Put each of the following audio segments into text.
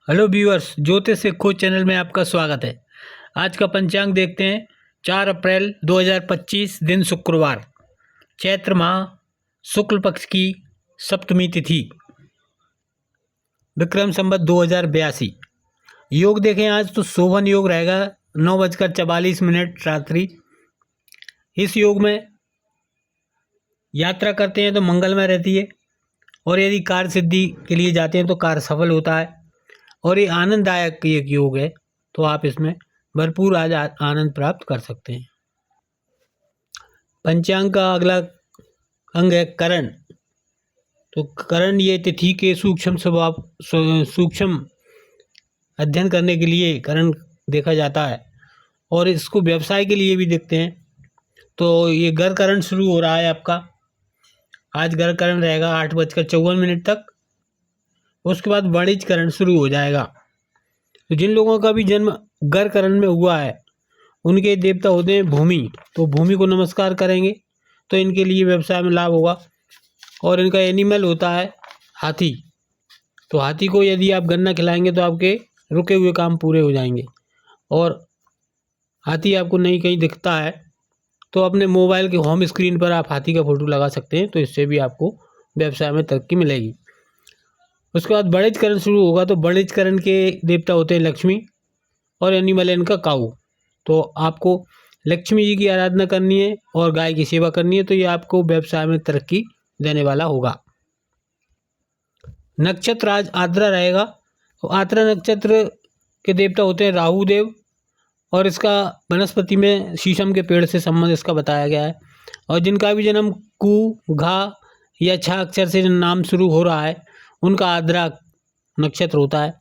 Hello viewers, ज्योतिष से खोज चैनल में आपका स्वागत है। आज का पंचांग देखते हैं। 4 अप्रैल 2025 दिन शुक्रवार, चैत्र माह शुक्ल पक्ष की सप्तमी तिथि, विक्रम संवत 2082। योग देखें आज तो शोभन योग रहेगा 9:44 रात्रि। इस योग में यात्रा करते हैं तो मंगलमय रहती है, और यदि कार्य सिद्धि के लिए जाते हैं तो कार्य सफल होता है। और ये आनंददायक एक योग है, तो आप इसमें भरपूर आज आनंद प्राप्त कर सकते हैं। पंचांग का अगला अंग है करण। तो करण ये तिथि के सूक्ष्म अध्ययन करने के लिए करण देखा जाता है, और इसको व्यवसाय के लिए भी देखते हैं। तो ये गर करण शुरू हो रहा है आपका। आज गर करण रहेगा 8:54 तक। उसके बाद वणिज करण शुरू हो जाएगा। तो जिन लोगों का भी जन्म गर करण में हुआ है उनके देवता होते हैं भूमि। तो भूमि को नमस्कार करेंगे तो इनके लिए व्यवसाय में लाभ होगा। और इनका एनिमल होता है हाथी। तो हाथी को यदि आप गन्ना खिलाएंगे तो आपके रुके हुए काम पूरे हो जाएंगे। और हाथी आपको नहीं कहीं दिखता है तो अपने मोबाइल के होम स्क्रीन पर आप हाथी का फोटो लगा सकते हैं, तो इससे भी आपको व्यवसाय में तरक्की मिलेगी। उसके बाद बणिज करण शुरू होगा। तो बणिज करण के देवता होते हैं लक्ष्मी, और एनिमल है इनका काऊ। तो आपको लक्ष्मी जी की आराधना करनी है और गाय की सेवा करनी है, तो ये आपको व्यवसाय में तरक्की देने वाला होगा। नक्षत्र आज आद्रा रहेगा। तो आद्रा नक्षत्र के देवता होते हैं राहु देव, और इसका वनस्पति में शीशम के पेड़ से संबंध इसका बताया गया है। और जिनका भी जन्म कु, घा या छा अक्षर से नाम शुरू हो रहा है उनका आद्रा नक्षत्र होता है।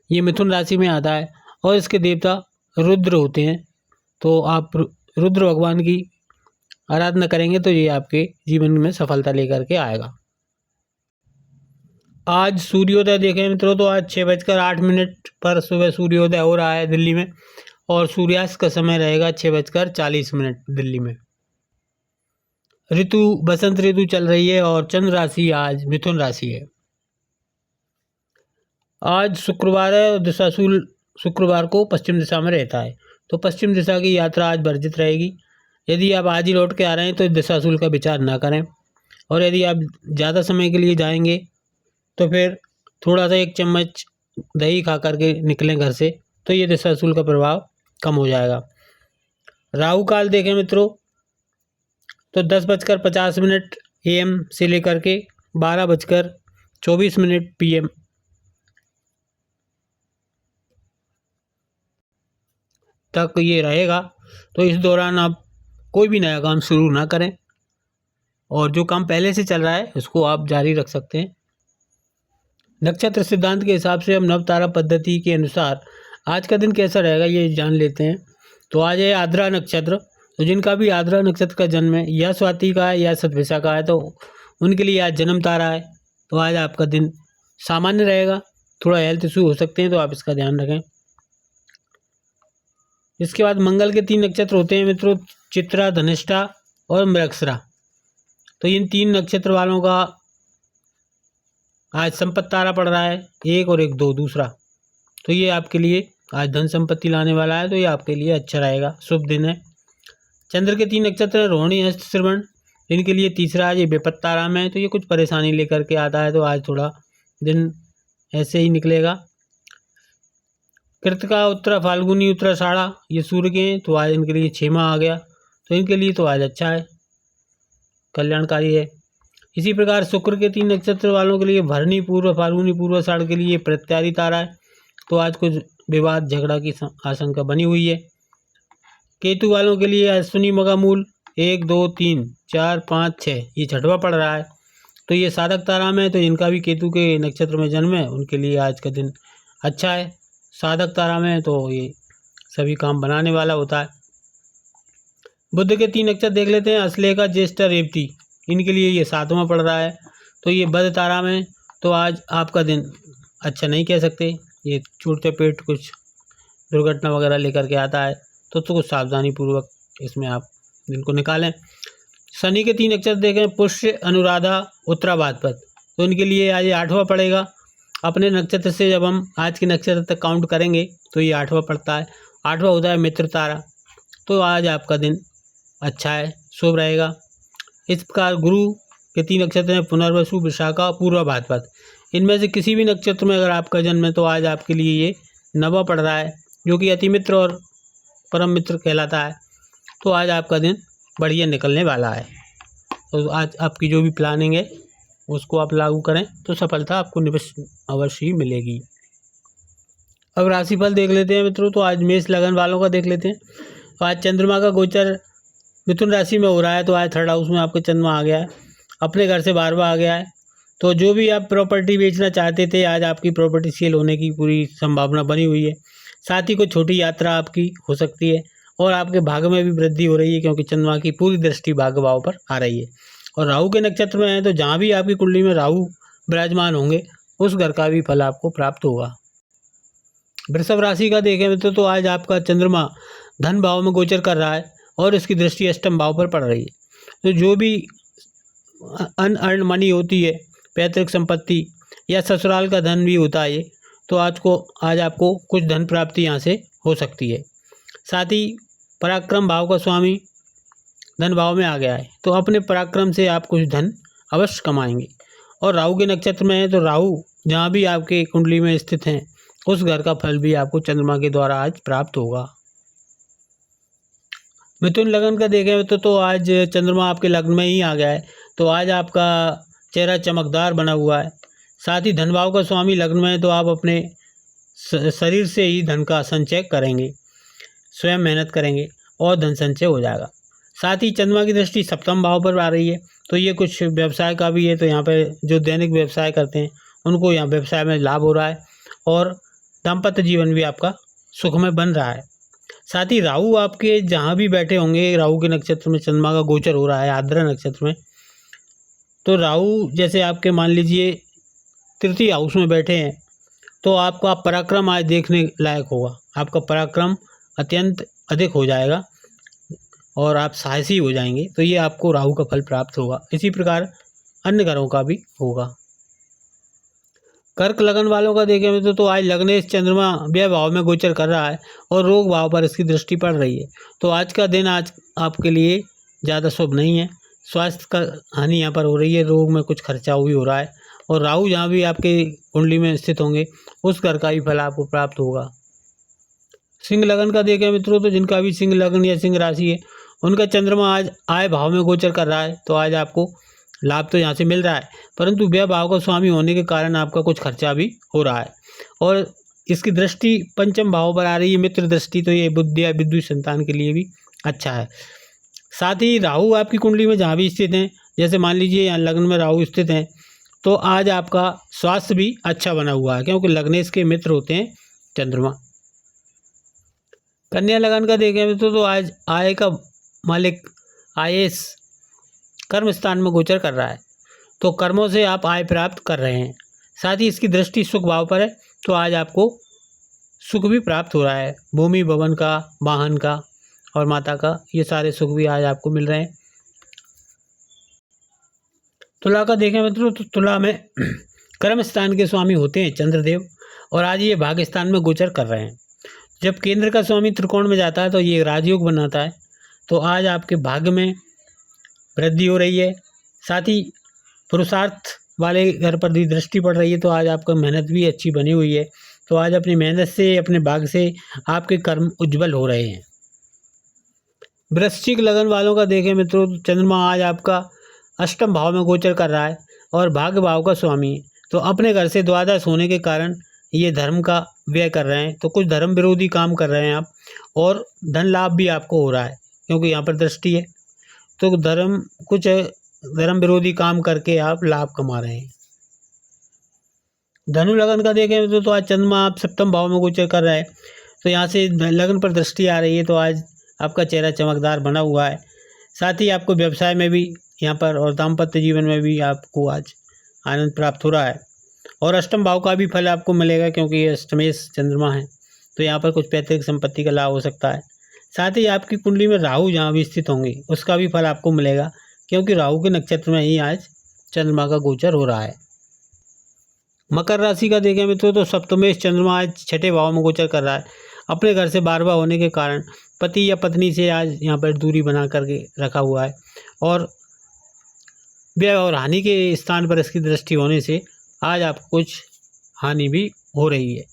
ये मिथुन राशि में आता है, और इसके देवता रुद्र होते हैं। तो आप रुद्र भगवान की आराधना करेंगे तो ये आपके जीवन में सफलता लेकर के आएगा। आज सूर्योदय देखें मित्रों, तो आज 6:08 पर सुबह सूर्योदय हो रहा है दिल्ली में, और सूर्यास्त का समय रहेगा 6:40 दिल्ली में। ऋतु बसंत ऋतु चल रही है, और चंद्र राशि आज मिथुन राशि है। आज शुक्रवार है, और दिशाशूल शुक्रवार को पश्चिम दिशा में रहता है। तो पश्चिम दिशा की यात्रा आज वर्जित रहेगी। यदि आप आज ही लौट के आ रहे हैं तो दिशाशूल का विचार ना करें, और यदि आप ज़्यादा समय के लिए जाएंगे तो फिर थोड़ा सा 1 चम्मच दही खा करके निकलें घर से, तो ये दिशाशूल का प्रभाव कम हो जाएगा। राहु काल देखें मित्रों, तो 10:50 AM से लेकर के 12:24 PM तक ये रहेगा। तो इस दौरान आप कोई भी नया काम शुरू ना करें, और जो काम पहले से चल रहा है उसको आप जारी रख सकते हैं। नक्षत्र सिद्धांत के हिसाब से हम नवतारा पद्धति के अनुसार आज का दिन कैसा रहेगा ये जान लेते हैं। तो आज है आद्रा नक्षत्र। तो जिनका भी आद्रा नक्षत्र का जन्म है, या स्वाति का है या शतभिषा का है, तो उनके लिए आज जन्म तारा है। तो आज आपका दिन सामान्य रहेगा। थोड़ा हेल्थ इशू हो सकते हैं, तो आप इसका ध्यान रखें। इसके बाद मंगल के 3 नक्षत्र होते हैं मित्रों, चित्रा, धनिष्ठा और मृगशिरा। तो इन 3 नक्षत्र वालों का आज संपत्ति तारा पड़ रहा है, 1 और 1 2 दूसरा। तो ये आपके लिए आज धन संपत्ति लाने वाला है, तो ये आपके लिए अच्छा रहेगा, शुभ दिन है। चंद्र के 3 नक्षत्र है, रोहिणी, हस्त, श्रवण। इनके लिए तीसरा आज ये बेपत्ता तारा में है, तो ये कुछ परेशानी लेकर के आता है। तो आज थोड़ा दिन ऐसे ही निकलेगा। कृतिका, उत्तरा, फाल्गुनी, उत्तराषाढ़ा ये सूर्य के हैं, तो आज इनके लिए 6वां आ गया। तो इनके लिए तो आज अच्छा है, कल्याणकारी है। इसी प्रकार शुक्र के 3 नक्षत्र वालों के लिए भरणी, पूर्व, फाल्गुनी, पूर्वाषाढ़ के लिए प्रत्यारी तारा है। तो आज कुछ विवाद झगड़ा की आशंका बनी हुई है। केतु वालों के लिए अश्विनी, मघा, मूल 1 2 3 4 5 6 ये 6वां पड़ रहा है। तो ये साधक तारा में है, तो इनका भी केतु के नक्षत्र में जन्म है, उनके लिए आज का दिन अच्छा है। साधक तारा में है तो ये सभी काम बनाने वाला होता है। बुध के 3 नक्षत्र देख लेते हैं, अश्लेषा, ज्येष्ठा, रेवती। इनके लिए ये 7वां पड़ रहा है। तो ये बुध तारा में, तो आज आपका दिन अच्छा नहीं कह सकते। ये छूटते पेट कुछ दुर्घटना वगैरह लेकर के आता है, तो कुछ सावधानी पूर्वक इसमें आप दिन को निकालें। शनि के 3 नक्षत्र देखें, पुष्य, अनुराधा, उत्तरा, भाद्रपद। तो इनके लिए आज 8वां पड़ेगा। अपने नक्षत्र से जब हम आज के नक्षत्र तक काउंट करेंगे तो ये 8वां पड़ता है। 8वां होता है मित्र तारा। तो आज आपका दिन अच्छा है, शुभ रहेगा। इस प्रकार गुरु के 3 नक्षत्र हैं पुनर्वसु, विशाखा, पूर्वा, भाद्रपद। इनमें से किसी भी नक्षत्र में अगर आपका जन्म है तो आज आपके लिए ये 9वां पड़ रहा है, जो कि अति मित्र और परम मित्र कहलाता है। तो आज आपका दिन बढ़िया निकलने वाला है। तो आज आपकी जो भी प्लानिंग है उसको आप लागू करें तो सफलता आपको अवश्य ही मिलेगी। अब राशिफल देख लेते हैं मित्रों। तो आज मेष लगन वालों का देख लेते हैं। तो आज चंद्रमा का गोचर मिथुन राशि में हो रहा है। तो आज 3rd हाउस में आपका चंद्रमा आ गया है, अपने घर से 12वां आ गया है। तो जो भी आप प्रॉपर्टी बेचना चाहते थे, आज आपकी प्रॉपर्टी सेल होने की पूरी संभावना बनी हुई है। साथ ही कोई छोटी यात्रा आपकी हो सकती है और आपके भाग्य में भी वृद्धि हो रही है, क्योंकि चंद्रमा की पूरी दृष्टि भाग्य भाव पर आ रही है। और राहु के नक्षत्र में है, तो जहाँ भी आपकी कुंडली में राहु विराजमान होंगे उस घर का भी फल आपको प्राप्त होगा। वृषभ राशि का देखें तो आज आपका चंद्रमा धन भाव में गोचर कर रहा है और इसकी दृष्टि अष्टम भाव पर पड़ रही है। तो जो भी अनअर्न मनी होती है, पैतृक संपत्ति या ससुराल का धन भी होता है, तो आज आपको कुछ धन प्राप्ति यहाँ से हो सकती है। साथ ही पराक्रम भाव का स्वामी धन भाव में आ गया है, तो अपने पराक्रम से आप कुछ धन अवश्य कमाएंगे। और राहु के नक्षत्र में है, तो राहु जहाँ भी आपके कुंडली में स्थित हैं उस घर का फल भी आपको चंद्रमा के द्वारा आज प्राप्त होगा। मिथुन लगन का देखें तो आज चंद्रमा आपके लग्न में ही आ गया है। तो आज आपका चेहरा चमकदार बना हुआ है। साथ ही धन भाव का स्वामी लग्न में है, तो आप अपने शरीर से ही धन का संचय करेंगे, स्वयं मेहनत करेंगे और धन संचय हो जाएगा। साथ ही चंद्रमा की दृष्टि सप्तम भाव पर आ रही है, तो ये कुछ व्यवसाय का भी है। तो यहाँ पे जो दैनिक व्यवसाय करते हैं उनको यहाँ व्यवसाय में लाभ हो रहा है और दाम्पत्य जीवन भी आपका सुखमय बन रहा है। साथ ही राहु आपके जहाँ भी बैठे होंगे, राहु के नक्षत्र में चंद्रमा का गोचर हो रहा है आर्द्रा नक्षत्र में। तो राहु जैसे आपके मान लीजिए 3य हाउस में बैठे हैं, तो आपका पराक्रम आज देखने लायक होगा। आपका पराक्रम अत्यंत अधिक हो जाएगा और आप साहसी हो जाएंगे। तो ये आपको राहु का फल प्राप्त होगा। इसी प्रकार अन्य ग्रहों का भी होगा। कर्क लगन वालों का देखें तो आज लग्नेश चंद्रमा व्यय भाव में गोचर कर रहा है और रोग भाव पर इसकी दृष्टि पड़ रही है। तो आज का दिन आज आपके लिए ज़्यादा शुभ नहीं है। स्वास्थ्य का हानि यहाँ पर हो रही है, रोग में कुछ खर्चा भी हो रहा है। और राहु जहाँ भी आपके कुंडली में स्थित होंगे उस घर का भी फल आपको प्राप्त होगा। सिंह लगन का देखें मित्रों, तो जिनका भी सिंह लगन या सिंह राशि है उनका चंद्रमा आज आय भाव में गोचर कर रहा है। तो आज आपको लाभ तो यहाँ से मिल रहा है, परंतु व्यय भाव का स्वामी होने के कारण आपका कुछ खर्चा भी हो रहा है। और इसकी दृष्टि पंचम भाव पर आ रही है, मित्र दृष्टि। तो ये बुद्धि या विद्युत संतान के लिए भी अच्छा है। साथ ही राहु आपकी कुंडली में जहाँ भी स्थित हैं, जैसे मान लीजिए यहाँ लग्न में राहु स्थित हैं, तो आज आपका स्वास्थ्य भी अच्छा बना हुआ है, क्योंकि लग्नेश के मित्र होते हैं चंद्रमा। कन्या लगन का देखें तो आज आय का मालिक आईएएस कर्म स्थान में गोचर कर रहा है। तो कर्मों से आप आय प्राप्त कर रहे हैं। साथ ही इसकी दृष्टि सुख भाव पर है, तो आज आपको सुख भी प्राप्त हो रहा है। भूमि भवन का, वाहन का और माता का, ये सारे सुख भी आज आपको मिल रहे हैं। तुला का देखें मित्रों, तो तुला में कर्म स्थान के स्वामी होते हैं चंद्रदेव, और आज ये भाग्य स्थान में गोचर कर रहे हैं। जब केंद्र का स्वामी त्रिकोण में जाता है तो ये राजयोग बनाता है। तो आज आपके भाग्य में वृद्धि हो रही है। साथ ही पुरुषार्थ वाले घर पर भी दृष्टि पड़ रही है, तो आज आपका मेहनत भी अच्छी बनी हुई है। तो आज अपनी मेहनत से, अपने भाग्य से आपके कर्म उज्जवल हो रहे हैं। वृश्चिक लगन वालों का देखें मित्रों, तो चंद्रमा आज आपका अष्टम भाव में गोचर कर रहा है और भाग्य भाव का स्वामी है। तो अपने घर से द्वादश होने के कारण ये धर्म का व्यय कर रहे हैं। तो कुछ धर्म विरोधी काम कर रहे हैं आप, और धन लाभ भी आपको हो रहा है, क्योंकि यहाँ पर दृष्टि है। तो कुछ धर्म विरोधी काम करके आप लाभ कमा रहे हैं। धनु लगन का देखें तो आज चंद्रमा आप सप्तम भाव में गोचर कर रहा है। तो यहाँ से लगन पर दृष्टि आ रही है, तो आज आपका चेहरा चमकदार बना हुआ है। साथ ही आपको व्यवसाय में भी यहाँ पर और दाम्पत्य जीवन में भी आपको आज आनंद प्राप्त हो रहा है। और अष्टम भाव का भी फल आपको मिलेगा, क्योंकि ये अष्टमेश चंद्रमा है। तो यहाँ पर कुछ पैतृक संपत्ति का लाभ हो सकता है। साथ ही आपकी कुंडली में राहु जहाँ भी स्थित होंगे उसका भी फल आपको मिलेगा, क्योंकि राहु के नक्षत्र में ही आज चंद्रमा का गोचर हो रहा है। मकर राशि का देखें मित्रों तो सप्तमेश चंद्रमा आज छठे भाव में गोचर कर रहा है। अपने घर से बार बार होने के कारण पति या पत्नी से आज यहाँ पर दूरी बना करके रखा हुआ है और व्यय और हानि के स्थान पर इसकी दृष्टि होने से आज आपको कुछ हानि भी हो रही है।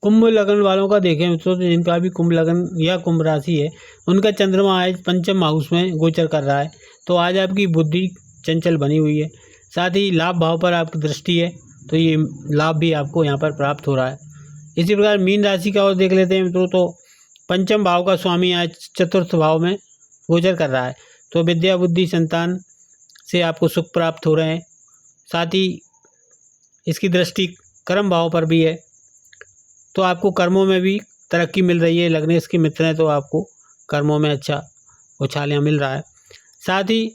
कुंभ लग्न वालों का देखें मित्रों तो जिनका भी कुंभ लग्न या कुंभ राशि है उनका चंद्रमा आज पंचम हाउस में गोचर कर रहा है। तो आज आपकी बुद्धि चंचल बनी हुई है, साथ ही लाभ भाव पर आपकी दृष्टि है तो ये लाभ भी आपको यहाँ पर प्राप्त हो रहा है। इसी प्रकार मीन राशि का और देख लेते हैं मित्रों तो पंचम भाव का स्वामी आज चतुर्थ भाव में गोचर कर रहा है। तो विद्या बुद्धि संतान से आपको सुख प्राप्त हो रहे हैं, साथ ही इसकी दृष्टि कर्म भाव पर भी है तो आपको कर्मों में भी तरक्की मिल रही है। लग्नेश के मित्र हैं तो आपको कर्मों में अच्छा उछालियाँ मिल रहा है। साथ ही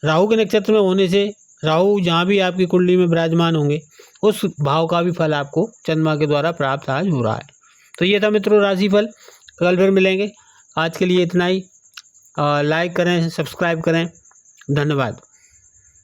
राहु के नक्षत्र में होने से राहु जहाँ भी आपकी कुंडली में विराजमान होंगे उस भाव का भी फल आपको चंद्रमा के द्वारा प्राप्त आज हो रहा है। तो ये था मित्रों राशिफल। कल फिर मिलेंगे। आज के लिए इतना ही। लाइक करें, सब्सक्राइब करें। धन्यवाद।